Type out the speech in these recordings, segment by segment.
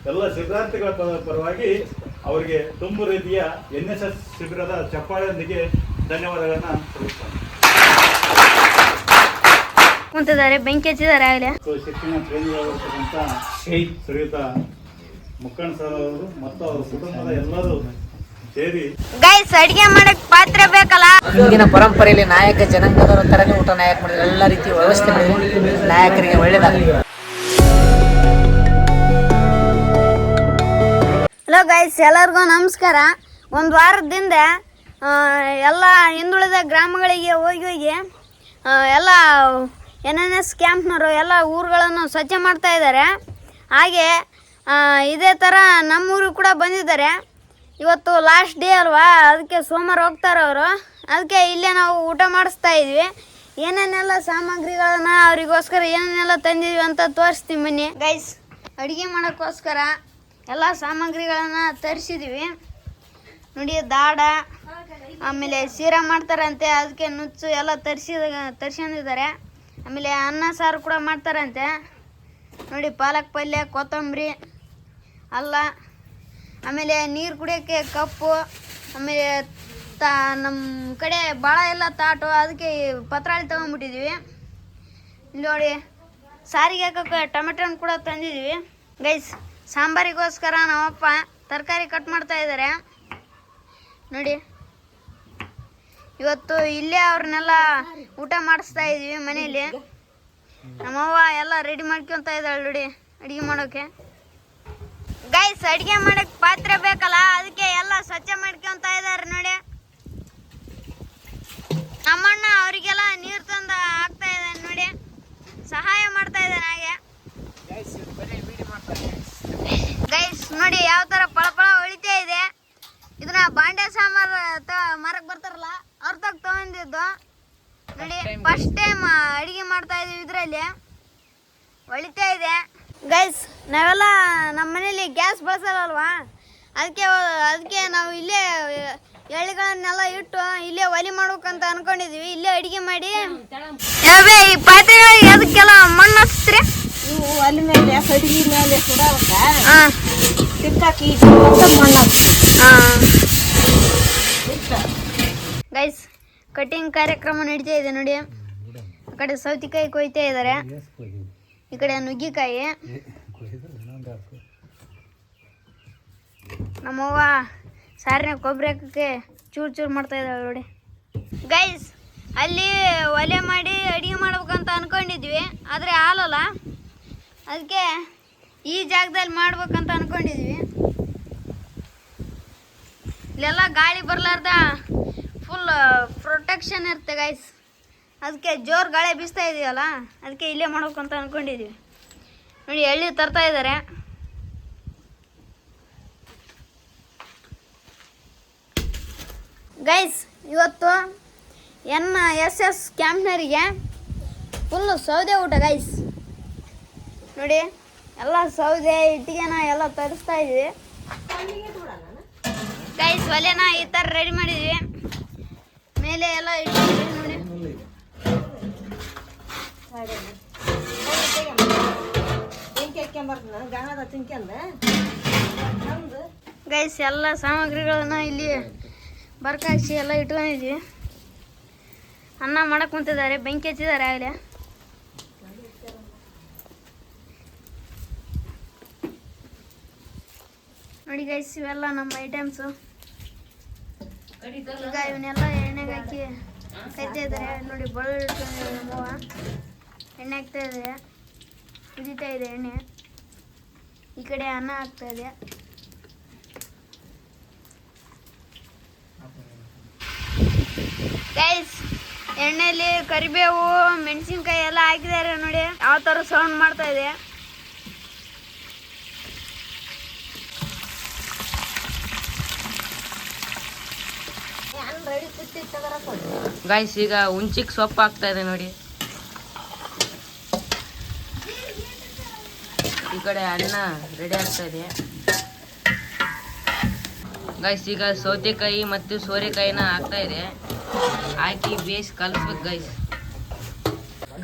ಎಲ್ಲ ಶಿಬಿರಾರ್ಥಿಗಳ ಪರವಾಗಿ ಅವರಿಗೆ ತುಂಬು ರೀತಿಯ NSS ಶಿಬಿರದ ಚಪ್ಪಾಳೆಯೊಂದಿಗೆ ಧನ್ಯವಾದಗಳನ್ನ ತಿಳಿಸ್ತಾರೆ. ಕುಂತಿದ್ದಾರೆ, ಬೆಂಕಿ ಹಚ್ಚಿದ್ದಾರೆ ಆಗಲೇ. ಶಿಕ್ಷಣ ಪ್ರೇಮಿಯಾಗಿರ್ತಕ್ಕಂಥ ಶ್ರೀಯುತ ಮುಕ್ಕಣ್ಣ ಸರ್ ಅವರು ಮತ್ತು ಅವರ ಕುಟುಂಬದ ಎಲ್ಲರೂ ಸೇರಿ ಗೈಸ್ ಅಡಿಗೆ ಮಾಡಕ್ ಪಾತ್ರೆ ಬೇಕಲ್ಲ. ಹಿಂದಿನ ಪರಂಪರೆಯಲ್ಲಿ ನಾಯಕ ಜನಾಂಗದವರ ತರನೇ ಊಟ ನಾಯಕ ಮಾಡಿದ್ರೆ ಎಲ್ಲ ರೀತಿಯ ವ್ಯವಸ್ಥೆ ಮಾಡಿದ್ರೆ ನಾಯಕರಿಗೆ ಒಳ್ಳೇದಾಗಲಿ. ಹಲೋ ಗೈಸ್, ಎಲ್ಲರಿಗೂ ನಮಸ್ಕಾರ. ಒಂದು ವಾರದಿಂದ ಎಲ್ಲ ಹಿಂದುಳಿದ ಗ್ರಾಮಗಳಿಗೆ ಹೋಗಿ ಎಲ್ಲ NNS ಕ್ಯಾಂಪ್ನವರು ಎಲ್ಲ ಊರುಗಳನ್ನು ಸ್ವಚ್ಛ ಮಾಡ್ತಾ ಇದ್ದಾರೆ. ಹಾಗೆ ಇದೇ ಥರ ನಮ್ಮೂರಿಗೆ ಕೂಡ ಬಂದಿದ್ದಾರೆ. ಇವತ್ತು ಲಾಸ್ಟ್ ಡೇ ಅಲ್ವಾ, ಅದಕ್ಕೆ ಸೋಮವಾರ ಹೋಗ್ತಾರೆ ಅವರು. ಅದಕ್ಕೆ ಇಲ್ಲೇ ನಾವು ಊಟ ಮಾಡಿಸ್ತಾ ಇದ್ವಿ. ಏನೇನೆಲ್ಲ ಸಾಮಗ್ರಿಗಳನ್ನ ಅವರಿಗೋಸ್ಕರ ಏನೇನೆಲ್ಲ ತಂದಿದ್ವಿ ಅಂತ ತೋರಿಸ್ತೀವಿ ಬನ್ನಿ ಗೈಸ್. ಅಡುಗೆ ಮಾಡೋಕ್ಕೋಸ್ಕರ ಎಲ್ಲ ಸಾಮಗ್ರಿಗಳನ್ನು ತರಿಸಿದ್ವಿ ನೋಡಿ. ದಾಡ, ಆಮೇಲೆ ಶೀರಾ ಮಾಡ್ತಾರಂತೆ, ಅದಕ್ಕೆ ನುಚ್ಚು ಎಲ್ಲ ತರಿಸಿದ್ದಾರೆ. ಆಮೇಲೆ ಅನ್ನ ಸಾರು ಕೂಡ ಮಾಡ್ತಾರಂತೆ ನೋಡಿ. ಪಾಲಕ್ ಪಲ್ಯ, ಕೊತ್ತಂಬರಿ, ಅಲ್ಲ, ಆಮೇಲೆ ನೀರು ಕುಡಿಯೋಕ್ಕೆ ಕಪ್ಪು, ಆಮೇಲೆ ನಮ್ಮ ಕಡೆ ಭಾಳ ಎಲ್ಲ ತಾಟು, ಅದಕ್ಕೆ ಪತ್ರಾಳಿ ತೊಗೊಂಡ್ಬಿಟ್ಟಿದ್ವಿ. ಇಲ್ಲಿ ನೋಡಿ, ಸಾರಿಗೆ ಹಾಕೋಕ್ಕೆ ಟೊಮೆಟೊ ಕೂಡ ತಂದಿದ್ವಿ ಗೈಸ್. ಸಾಂಬಾರಿಗೋಸ್ಕರ ನಮ್ಮಪ್ಪ ತರಕಾರಿ ಕಟ್ ಮಾಡ್ತಾ ಇದ್ದಾರೆ ನೋಡಿ. ಇವತ್ತು ಇಲ್ಲೇ ಅವ್ರನ್ನೆಲ್ಲ ಊಟ ಮಾಡಿಸ್ತಾ ಇದ್ವಿ ಮನೇಲಿ. ನಮ್ಮವ್ವ ಎಲ್ಲ ರೆಡಿ ಮಾಡ್ಕೊತ ಇದ್ದಾಳೆ ನೋಡಿ ಅಡುಗೆ ಮಾಡೋಕ್ಕೆ. ಗೈಸ್ ಅಡುಗೆ ಮಾಡೋಕ್ಕೆ ಪಾತ್ರೆ ಬೇಕಲ್ಲ, ಅದಕ್ಕೆ ಎಲ್ಲ ಸ್ವಚ್ಛ ಮಾಡ್ಕೊತ ಇದ್ದಾರೆ ನೋಡಿ. ನಮ್ಮಣ್ಣ ಅವರಿಗೆಲ್ಲ ನೀರು ತಂದು ಹಾಕ್ತಾ ಇದ್ದಾನೆ ನೋಡಿ, ಸಹಾಯ ಮಾಡ್ತಾ ಇದ್ದಾನೆ. ಹಾಗೆ ಗೈಸ್ ನೋಡಿ ಯಾವ ಥರ ಪಳಪಳ ಹೊಳಿತಾ ಇದೆ. ಇದನ್ನ ಬಾಂಡೆ ಸಾಂಬಾರು ಮಾರಕ್ಕೆ ಬರ್ತಾರಲ್ಲ ಅವ್ರ ತಗೊಂಡಿದ್ದು ನೋಡಿ. ಫಸ್ಟ್ ಟೈಮ್ ಅಡುಗೆ ಮಾಡ್ತಾ ಇದೀವಿ, ಇದರಲ್ಲಿ ಹೊಳಿತಾ ಇದೆ ಗೈಸ್. ನಾವೆಲ್ಲ ನಮ್ಮ ಮನೇಲಿ ಗ್ಯಾಸ್ ಬಳಸಲ್ಲಲ್ವಾ, ಅದಕ್ಕೆ ನಾವು ಇಲ್ಲೇ ಎಳ್ಳೆಗಳನ್ನೆಲ್ಲ ಇಟ್ಟು ಇಲ್ಲೇ ಒಲೆ ಮಾಡ್ಬೇಕಂತ ಅನ್ಕೊಂಡಿದ್ವಿ. ಇಲ್ಲೇ ಅಡುಗೆ ಮಾಡಿ ಯಾವೇ ಈ ಪಾತ್ರೆಗಳಿಗೆ ಅದಕ್ಕೆಲ್ಲ ಮಣ್ಣು ಹಚ್ಚ್ರಿ. ಒಲೆ ಮೇಲೆ ಕಡಿಗೆ ಮೇಲೆ ಸುಡಾಕ ತಿಕ್ಕಾಕಿ ಗೈಸ್ ಕಟಿಂಗ್ ಕಾರ್ಯಕ್ರಮ ನಡೀತಾ ಇದೆ ನೋಡಿ. ಆ ಕಡೆ ಸೌತೆಕಾಯಿ ಕೊಯ್ತಾ ಇದ್ದಾರೆ, ಈ ಕಡೆ ನುಗ್ಗಿಕಾಯಿ. ನಮ್ಮವ್ವ ಸಾರಿನ ಕೊಬ್ಬರಿ ಹಾಕಕ್ಕೆ ಚೂರು ಮಾಡ್ತಾ ಇದ್ದಾಳೆ ನೋಡಿ ಗೈಸ್. ಅಲ್ಲಿ ಒಲೆ ಮಾಡಿ ಅಡುಗೆ ಮಾಡ್ಬೇಕಂತ ಅನ್ಕೊಂಡಿದ್ವಿ, ಆದರೆ ಹಾಲಲ್ಲ, ಅದಕ್ಕೆ ಈ ಜಾಗದಲ್ಲಿ ಮಾಡ್ಬೇಕಂತ ಅನ್ಕೊಂಡಿದ್ವಿ. ಇಲ್ಲೆಲ್ಲ ಗಾಳಿ ಬರಲಾರ್ದ ಫುಲ್ ಪ್ರೊಟೆಕ್ಷನ್ ಇರುತ್ತೆ ಗೈಸ್. ಅದಕ್ಕೆ ಜೋರು ಗಾಳಿ ಬೀಸ್ತಾ ಇದೆಯಲ್ಲ, ಅದಕ್ಕೆ ಇಲ್ಲೇ ಮಾಡ್ಬೇಕಂತ ಅನ್ಕೊಂಡಿದ್ವಿ ನೋಡಿ. ಎಳ್ಳಿ ತರ್ತಾ ಇದ್ದಾರೆ ಗೈಸ್. ಇವತ್ತು NSS ಕ್ಯಾಂಪ್ನರಿಗೆ ಫುಲ್ಲು ಸೌದೆ ಊಟ ಗೈಸ್ ನೋಡಿ. ಎಲ್ಲ ಸೌದೆ ಇಟ್ಟಿಗೆನ ಎಲ್ಲ ತರಿಸ್ತಾ ಇದ್ವಿ ಗೈಸ್. ಒಲೆನ ಈ ಥರ ರೆಡಿ ಮಾಡಿದ್ವಿ, ಮೇಲೆ ಎಲ್ಲ ಇಟ್ಟಿದ್ವಿ ನೋಡಿ. ಗೈಸ್ ಎಲ್ಲ ಸಾಮಗ್ರಿಗಳನ್ನ ಇಲ್ಲಿ ಬರ್ಕಾಕ್ಸಿ ಎಲ್ಲ ಇಟ್ಕೊಂಡಿದ್ವಿ. ಅನ್ನ ಮಾಡಕ್ಕೆ ಕುಂತಿದ್ದಾರೆ, ಬೆಂಕಿ ಹಚ್ಚಿದ್ದಾರೆ ಆಗಲೇ. ನೋಡಿ ಗೈಸ್, ಇವೆಲ್ಲ ನಮ್ಮ ಐಟಮ್ಸು. ಈಗ ಇವನ್ನೆಲ್ಲ ಎಣ್ಣೆಗೆ ಹಾಕಿ ಕೈತಾ ಇದ್ದಾರೆ ನೋಡಿ. ಬೆಳ್ಳುಳ್ಳಿ ಇಟ್ಕೊಂಡಿದ್ದಾರೆ ನಮ್ಮವ್ವ, ಎಣ್ಣೆ ಹಾಕ್ತಾ ಇದ್ದಾರೆ, ಕುದೀತಾ ಇದೆ ಎಣ್ಣೆ. ಈ ಕಡೆ ಅನ್ನ ಹಾಕ್ತಾ ಇದೆ. ಗೈಸ್ ಎಣ್ಣೆಯಲ್ಲಿ ಕರಿಬೇವು, ಮೆಣಸಿನ್ಕಾಯಿ ಎಲ್ಲ ಹಾಕಿದ್ದಾರೆ ನೋಡಿ. ಯಾವ ಥರ ಸೌಂಡ್ ಮಾಡ್ತಾ ಇದೆ. ಗೈಸ್ ಈಗ ಹುಂಚಿಗೆ ಸೊಪ್ಪು ಹಾಕ್ತಾ ಇದೆ ನೋಡಿ. ಈ ಕಡೆ ಅನ್ನ ರೆಡಿ ಆಗ್ತಾ ಇದೆ ಗೈಸ್. ಈಗ ಸೌತೆಕಾಯಿ ಮತ್ತು ಸೋರೆಕಾಯಿನ ಹಾಕ್ತಾ ಇದೆ, ಹಾಕಿ ಬೇಯಿಸಿ ಕಲಿಸ್ಬೇಕು ಗೈಸ್.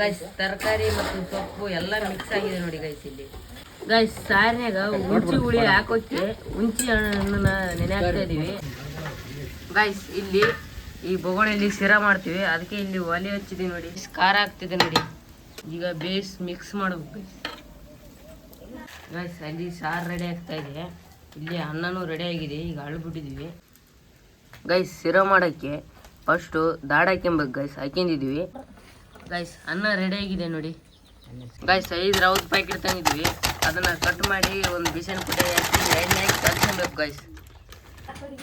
ಗೈಸ್ ತರಕಾರಿ ಮತ್ತು ಸೊಪ್ಪು ಎಲ್ಲ ಮಿಕ್ಸ್ ಆಗಿದೆ ನೋಡಿ ಗೈಸ್. ಇಲ್ಲಿ ಗೈಸ್ ಸಾರಿನಾಗ ಉಂಚಿ ಹುಳಿ ಹಾಕೋಕ್ಕೆ ಉಂಚಿ ಹಣ್ಣನ್ನ ನೆನೆ ಹಾಕ್ತಾ ಇದೀವಿ ಗೈಸ್. ಇಲ್ಲಿ ಈ ಬೊಗಣೆಯಲ್ಲಿ ಸಿರಾ ಮಾಡ್ತೀವಿ, ಅದಕ್ಕೆ ಇಲ್ಲಿ ಒಲೆ ಹಚ್ಚಿದೀವಿ ನೋಡಿ. ಖಾರ ಹಾಕ್ತಿದೆ ನೋಡಿ. ಈಗ ಬೇಸ್ ಮಿಕ್ಸ್ ಮಾಡ್ಬೇಕು ಗೈಸ್. ಅಲ್ಲಿ ಸಾರು ರೆಡಿ ಆಗ್ತಾ ಇದೆ, ಇಲ್ಲಿ ಅನ್ನನೂ ರೆಡಿ ಆಗಿದೆ. ಈಗ ಅಳ್ಬಿಟ್ಟಿದ್ವಿ ಗೈಸ್. ಸಿರಾ ಮಾಡೋಕ್ಕೆ ಫಸ್ಟು ದಾಡ ಹಾಕ್ಯಂಬೇಕು ಗೈಸ್. ಹಾಕ್ಯಂದಿದ್ವಿ ಗೈಸ್. ಅನ್ನ ರೆಡಿ ಆಗಿದೆ ನೋಡಿ ಗೈಸ್. 5 ರೌಂಡ್ ಪ್ಯಾಕೆಟ್ ತಂದಿದ್ವಿ, ಅದನ್ನು ಕಟ್ ಮಾಡಿ ಒಂದು ಬಿಸಿನ ಪುಡಿ ಹಾಕಿ ಎಣ್ಣೆ ಹಾಕಿ ಕಲ್ಸ್ಕೊಬೇಕು ಗೈಸ್.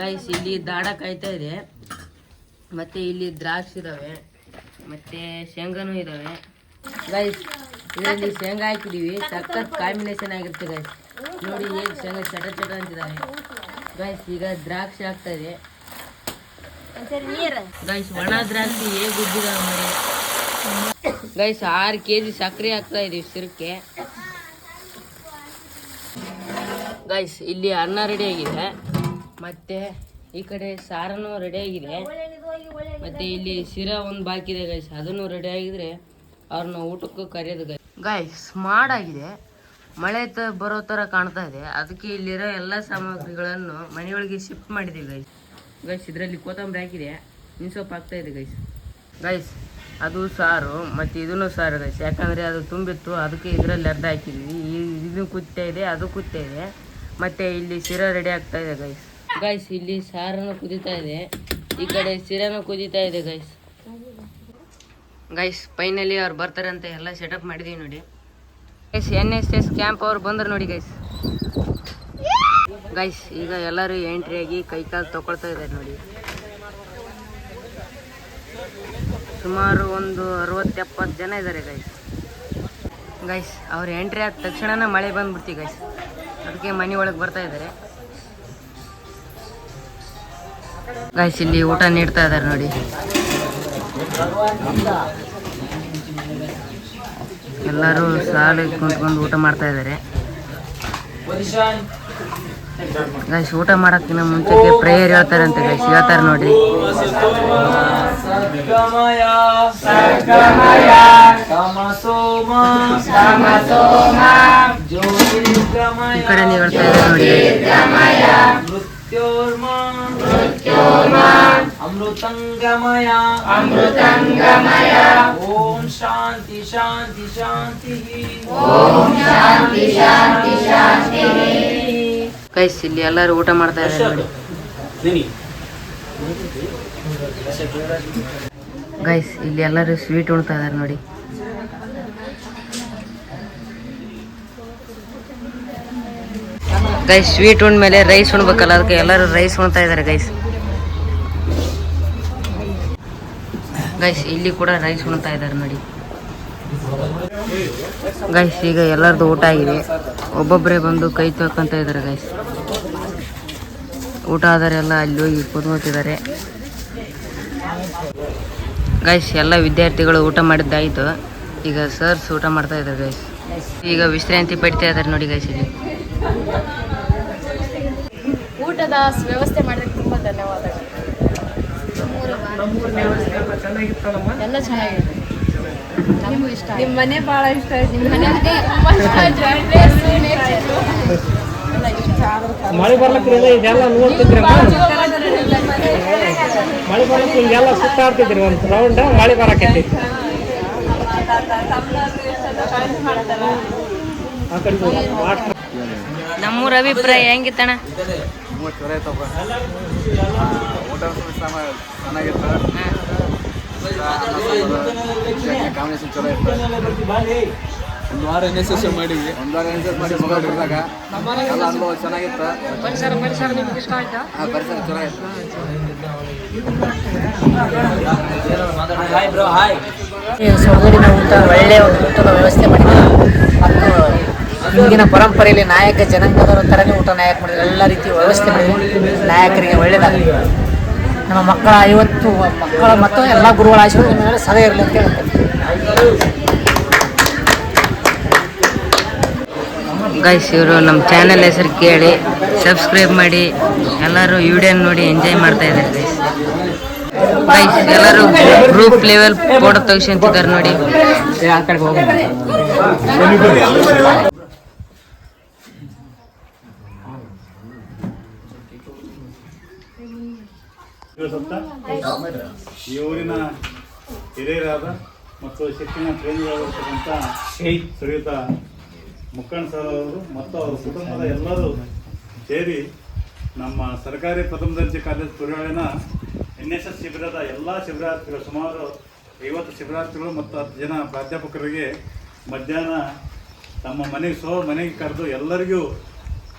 ಗೈಸ್ ಇಲ್ಲಿ ದಾಡ ಕಾಯ್ತಾ ಇದೆ, ಮತ್ತು ಇಲ್ಲಿ ದ್ರಾಕ್ಷಿ ಇದ್ದಾವೆ, ಮತ್ತು ಶೇಂಗಾನೂ ಇದ್ದಾವೆ ಗೈಸ್. ಇದರಲ್ಲಿ ಶೇಂಗಾ ಹಾಕಿದ್ದೀವಿ, ಸಖತ್ ಕಾಂಬಿನೇಷನ್ ಆಗಿರುತ್ತೆ ಗೈಸ್. ನೋಡಿ ಹೇಗೆ ಶೇಂಗಾ ಚಟ ಚಟ ಅಂತಿದ್ದಾವೆ ಗೈಸ್. ಈಗ ದ್ರಾಕ್ಷಿ ಆಗ್ತಾ ಇದೆ ಗೈಸ್. ಒಣ ದ್ರಾಕ್ಷಿ ಹೇಗೆ ಉದ್ದಿದಾವೆ ನೋಡಿ ಗೈಸ್. 6 kg ಸಕ್ಕರೆ ಹಾಕ್ತಾ ಇದೀವಿ ಸಿರಕ್ಕೆ ಗೈಸ್. ಇಲ್ಲಿ ಅನ್ನ ರೆಡಿ ಆಗಿದೆ, ಮತ್ತೆ ಈ ಕಡೆ ಸಾರನ್ನು ರೆಡಿ ಆಗಿದೆ, ಮತ್ತೆ ಇಲ್ಲಿ ಸಿರಾ ಒಂದು ಬಾಕಿ ಇದೆ ಗೈಸ್. ಅದನ್ನು ರೆಡಿ ಆಗಿದ್ರೆ ಅವ್ರನ್ನ ಊಟಕ್ಕೂ ಕರೆಯೋದು ಗೈಸ್. ಗೈಸ್ ಮಾಡಾಗಿದೆ, ಮಳೆ ಬರೋ ಥರ ಕಾಣ್ತಾ ಇದೆ, ಅದಕ್ಕೆ ಇಲ್ಲಿರೋ ಎಲ್ಲ ಸಾಮಗ್ರಿಗಳನ್ನು ಮನೆಯೊಳಗೆ ಶಿಫ್ಟ್ ಮಾಡಿದ್ದೀವಿ ಗೈಸ್. ಗೈಸ್ ಇದರಲ್ಲಿ ಕೊತ್ತಂಬರಿ ಹಾಕಿದೆ, ಸೊಪ್ಪು ಹಾಕ್ತಾ ಇದೆ ಗೈಸ್. ಗೈಸ್ ಅದು ಸಾರು, ಮತ್ತು ಇದನ್ನು ಸಾರು ಗೈಸ್. ಯಾಕಂದರೆ ಅದು ತುಂಬಿತ್ತು, ಅದಕ್ಕೆ ಇದರಲ್ಲಿ ಅರ್ಧ ಹಾಕಿದ್ವಿ. ಇದು ಕುತ್ತಾ ಇದೆ, ಅದು ಕುತ್ತಾ ಇದೆ, ಮತ್ತು ಇಲ್ಲಿ ಸಿರಾ ರೆಡಿ ಆಗ್ತಾ ಇದೆ ಗೈಸ್. ಗೈಸ್ ಇಲ್ಲಿ ಸಾರನ್ನು ಕುದೀತಾ ಇದೆ, ಈ ಕಡೆ ಸಿರಾನು ಕುದೀತಾ ಇದೆ ಗೈಸ್. ಗೈಸ್ ಫೈನಲಿ ಅವ್ರು ಬರ್ತಾರೆ ಅಂತ ಎಲ್ಲ ಸೆಟಪ್ ಮಾಡಿದೀವಿ ನೋಡಿ ಗೈಸ್. NSS ಕ್ಯಾಂಪ್ ಅವ್ರು ಬಂದರು ನೋಡಿ ಗೈಸ್. ಗೈಸ್ ಈಗ ಎಲ್ಲರೂ ಎಂಟ್ರಿ ಆಗಿ ಕೈಕಾಲು ತಗೊಳ್ತಾ ಇದ್ದಾರೆ ನೋಡಿ. ಸುಮಾರು ಒಂದು 60-70 ಜನ ಇದ್ದಾರೆ ಗೈಸ್. ಗೈಸ್ ಅವ್ರು ಎಂಟ್ರಿ ಆದ ತಕ್ಷಣ ಮಳೆ ಬಂದ್ಬಿಡ್ತಿ ಗೈಸ್, ಅದಕ್ಕೆ ಮನೆ ಒಳಗೆ ಬರ್ತಾ ಇದ್ದಾರೆ ಗೈಸ್. ಇಲ್ಲಿ ಊಟ ನೀಡ್ತಾ ಇದ್ದಾರೆ ನೋಡಿ. ಎಲ್ಲರೂ ಸಾಲಿಗೆ ಕುಂತ್ಕೊಂಡು ಊಟ ಮಾಡ್ತಾ ಇದ್ದಾರೆ ಗೈಸ್. ಊಟ ಮಾಡೋಕ್ಕಿಂತ ಮುಂಚೆಗೆ ಪ್ರೇಯರ್ ಹೇಳ್ತಾರೆ ಅಂತ ಗೈಸ್. ಹೇಳ್ತಾರೆ ನೋಡ್ರಿ. ಈ ಕಡೆ ನೀವು ಹೇಳ್ತಾ ಇದ್ದಾರೆ ನೋಡಿ. ಅಮೃತಂಗಮಯ ಓಂ ಶಾಂತಿ ಶಾಂತಿ ಶಾಂತಿ ಓಂ ಶಾಂತಿ ಶಾಂತಿ ಶಾಂತಿ. ಗೈಸ್ ಇಲ್ಲಿ ಎಲ್ಲರೂ ಊಟ ಮಾಡ್ತಾ ಇದ್ದಾರೆ ನೋಡಿ ಗೈಸ್. ಇಲ್ಲಿ ಎಲ್ಲರೂ ಸ್ವೀಟ್ ಉಣ್ತಾ ಇದ್ದಾರೆ ನೋಡಿ. ಗೈಸ್ ಸ್ವೀಟ್ ಉಣ್ಮೇಲೆ ರೈಸ್ ಉಣ್ಬೇಕಲ್ಲ, ಅದಕ್ಕೆ ಎಲ್ಲರೂ ರೈಸ್ ಉಣ್ತಾ ಇದ್ದಾರೆ ಗೈಸ್. ಗೈಸ್ ಇಲ್ಲಿ ಕೂಡ ರೈಸ್ ಉಣ್ತಾ ಇದ್ದಾರೆ ನೋಡಿ ಗೈಸ್. ಈಗ ಎಲ್ಲರದು ಊಟ ಆಗಿದೆ, ಒಬ್ಬೊಬ್ಬರೇ ಬಂದು ಕೈ ತೊಳ್ಕೊಂತ ಇದ್ದಾರೆ ಗೈಸ್. ಊಟ ಆದರೆಲ್ಲ ಅಲ್ಲಿ ಹೋಗಿ ಕೂತ್ಕೊತಿದ್ದಾರೆ ಗೈಸ್. ಎಲ್ಲ ವಿದ್ಯಾರ್ಥಿಗಳು ಊಟ ಮಾಡಿದ್ದಾಯಿತು, ಈಗ ಸರ್ಸ್ ಊಟ ಮಾಡ್ತಾ ಇದ್ದಾರೆ ಗೈಸ್. ಈಗ ವಿಶ್ರಾಂತಿ ಪಡಿತಾ ಇದ್ದಾರೆ ನೋಡಿ ಗೈಸ್. ಇಲ್ಲಿ ಊಟದ ವ್ಯವಸ್ಥೆ ಮಾಡೋದಕ್ಕೆ ತುಂಬ ಧನ್ಯವಾದಗಳು. ಎಲ್ಲ ಚೆನ್ನಾಗಿದೆ, ನಮಗೂ ಇಷ್ಟ. ನಿಮ್ಮ ಮನೆ ಭಾಳ ಇಷ್ಟ ಆಯ್ತು. ನಿಮ್ಮ ಮನೆ ಮಳೆ ಬರ್ಲಕ್ಕೆ ಇದೆಲ್ಲ ನೋಡ್ತಿದ್ರಿ, ಮಳೆ ಬರ್ಲಕ್ಕೆ ಹಿಂಗೆಲ್ಲ ಸುತ್ತಾಡ್ತಿದ್ರಿ ಒಂದು ರೌಂಡ್. ಮಳೆ ಬರಕೈತಿ ನಮ್ಮೂರ ಅಭಿಪ್ರಾಯ ಹೆಂಗಿತ್ತಣ್ಣ? ಕಾಂಬಿನೇಷನ್ ಚಲೋ ಇತ್ತು. ಒಂದು ವಾರ NSS ಮಾಡಿದ್ವಿ, ಮಾಡಿ ಮಗ ಎಲ್ಲ ಅನುಭವ ಚೆನ್ನಾಗಿತ್ತು. ಪರಿಸರ ನಿಮ್ಗೆ ಇಷ್ಟ ಆಯ್ತಾ? ಹಾಂ, ಪರಿಸರ ಚಲೋ ಇತ್ತು. ಸೊಗಡಿನ ಊಟ, ಒಳ್ಳೆಯ ಒಂದು ಊಟದ ವ್ಯವಸ್ಥೆ ಮಾಡಿದ್ದಾರೆ. ಮತ್ತು ಹಿಂದಿನ ಪರಂಪರೆಯಲ್ಲಿ ನಾಯಕ ಜನಾಂಗದವರ ಥರನೇ ಊಟ ನಾಯಕ ಮಾಡಿದ್ದಾರೆ. ಎಲ್ಲ ರೀತಿಯ ವ್ಯವಸ್ಥೆ ಮಾಡಿದ್ದಾರೆ, ನಾಯಕರಿಗೆ ಒಳ್ಳೆಯದಾಗಲಿ. ನಮ್ಮ ಮಕ್ಕಳ ಮಕ್ಕಳ ಮತ್ತು ಎಲ್ಲ ಗುರುಗಳ ಆಶೀರ್ವಾದ ನಿಮ್ಮ ಮೇಲೆ ಸದಾ ಇರಲಿ ಅಂತ ಹೇಳ್ತೇನೆ. ಗೈಸ್ ಇವರು ನಮ್ಮ ಚಾನೆಲ್ ಹೆಸರು ಕೇಳಿ ಸಬ್ಸ್ಕ್ರೈಬ್ ಮಾಡಿ, ಎಲ್ಲರೂ ವಿಡಿಯೋ ನೋಡಿ ಎಂಜಾಯ್ ಮಾಡ್ತಾ ಇದ್ದಾರೆ ಗೈಸ್. ಗೈಸ್ ಎಲ್ಲರೂ ಗ್ರೂಪ್ ಲೆವೆಲ್ ಫೋಟೋ ತೆಗಿಸ್ಕೊಂತಿದ್ದಾರೆ ನೋಡಿ. ಈ ಊರಿನ ಹಿರಿಯರಾದ ಮತ್ತು ಶಿಕ್ಷಣ ಪ್ರೇಮಿಗಳಾಗಿರ್ತಕ್ಕಂಥ ಶ್ರೀಯುತ ಮುಕ್ಕಣ್ಣ ಸರ್ ಅವರು ಮತ್ತು ಅವರ ಕುಟುಂಬದ ಎಲ್ಲರೂ ಸೇರಿ ನಮ್ಮ ಸರ್ಕಾರಿ ಪ್ರಥಮ ದರ್ಜೆ ಕಾಲೇಜು ತುರುಳಿನ NSS ಶಿಬಿರದ ಎಲ್ಲ ಶಿಬಿರಾರ್ಥಿಗಳು ಸುಮಾರು 50 ಶಿಬಿರಾರ್ಥಿಗಳು ಮತ್ತು 10 ಜನ ಪ್ರಾಧ್ಯಾಪಕರಿಗೆ ಮಧ್ಯಾಹ್ನ ತಮ್ಮ ಮನೆಗೆ ಕರೆದು ಎಲ್ಲರಿಗೂ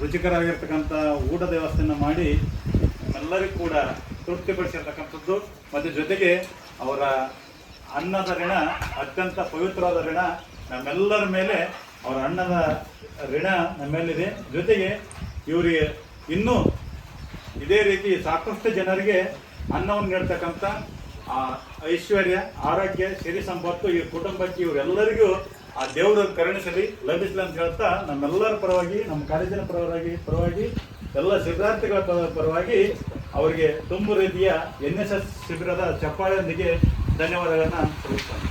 ರುಚಿಕರವಾಗಿರ್ತಕ್ಕಂಥ ಊಟದ ವ್ಯವಸ್ಥೆಯನ್ನು ಮಾಡಿ ಎಲ್ಲರಿಗೂ ಕೂಡ ತೃಪ್ತಿಪಡಿಸಿರ್ತಕ್ಕಂಥದ್ದು ಮತ್ತು ಜೊತೆಗೆ ಅವರ ಅನ್ನದ ಋಣ ಅತ್ಯಂತ ಪವಿತ್ರವಾದ ಋಣ ನಮ್ಮೆಲ್ಲರ ಮೇಲೆ, ಅವರ ಅನ್ನದ ಋಣ ನಮ್ಮೆಲ್ಲಿದೆ. ಜೊತೆಗೆ ಇವರಿಗೆ ಇನ್ನೂ ಇದೇ ರೀತಿ ಸಾಕಷ್ಟು ಜನರಿಗೆ ಅನ್ನವನ್ನು ನೀಡ್ತಕ್ಕಂಥ ಐಶ್ವರ್ಯ, ಆರೋಗ್ಯ, ಸಿರಿ ಸಂಪತ್ತು ಈ ಕುಟುಂಬಕ್ಕೆ ಇವರೆಲ್ಲರಿಗೂ ಆ ದೇವರು ಕರುಣಿಸಲಿ, ಲಭಿಸಲಿ ಅಂತ ಹೇಳ್ತಾ ನಮ್ಮೆಲ್ಲರ ಪರವಾಗಿ, ನಮ್ಮ ಕಾಲೇಜಿನ ಪರವಾಗಿ ಎಲ್ಲ ಶಿಬಿರಾರ್ಥಿಗಳ ಪರವಾಗಿ ಅವರಿಗೆ ತುಂಬ ರೀತಿಯ NSS ಶಿಬಿರದ ಚಪ್ಪಾಳೆಯೊಂದಿಗೆ ಧನ್ಯವಾದಗಳನ್ನು ಸಲ್ಲಿಸ್ತೇನೆ.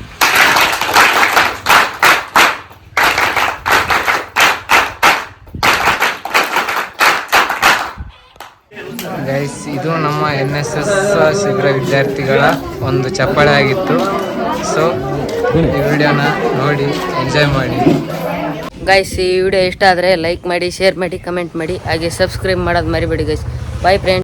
ಗೈಸ್, ಇದು ನಮ್ಮ NSS ಶಿಬಿರ ವಿದ್ಯಾರ್ಥಿಗಳ ಒಂದು ಚಪ್ಪಾಳೆ ಆಗಿತ್ತು. ಸೊ ಈ ವಿಡಿಯೋನ ನೋಡಿ ಎಂಜಾಯ್ ಮಾಡಿ. ಗೈಸ್, ಈ ವಿಡಿಯೋ ಇಷ್ಟ ಆದರೆ ಲೈಕ್ ಮಾಡಿ, ಶೇರ್ ಮಾಡಿ, ಕಮೆಂಟ್ ಮಾಡಿ, ಹಾಗೆ ಸಬ್ಸ್ಕ್ರೈಬ್ ಮಾಡೋದು ಮರಿಬೇಡಿ ಗೈಸ್. Bye friends.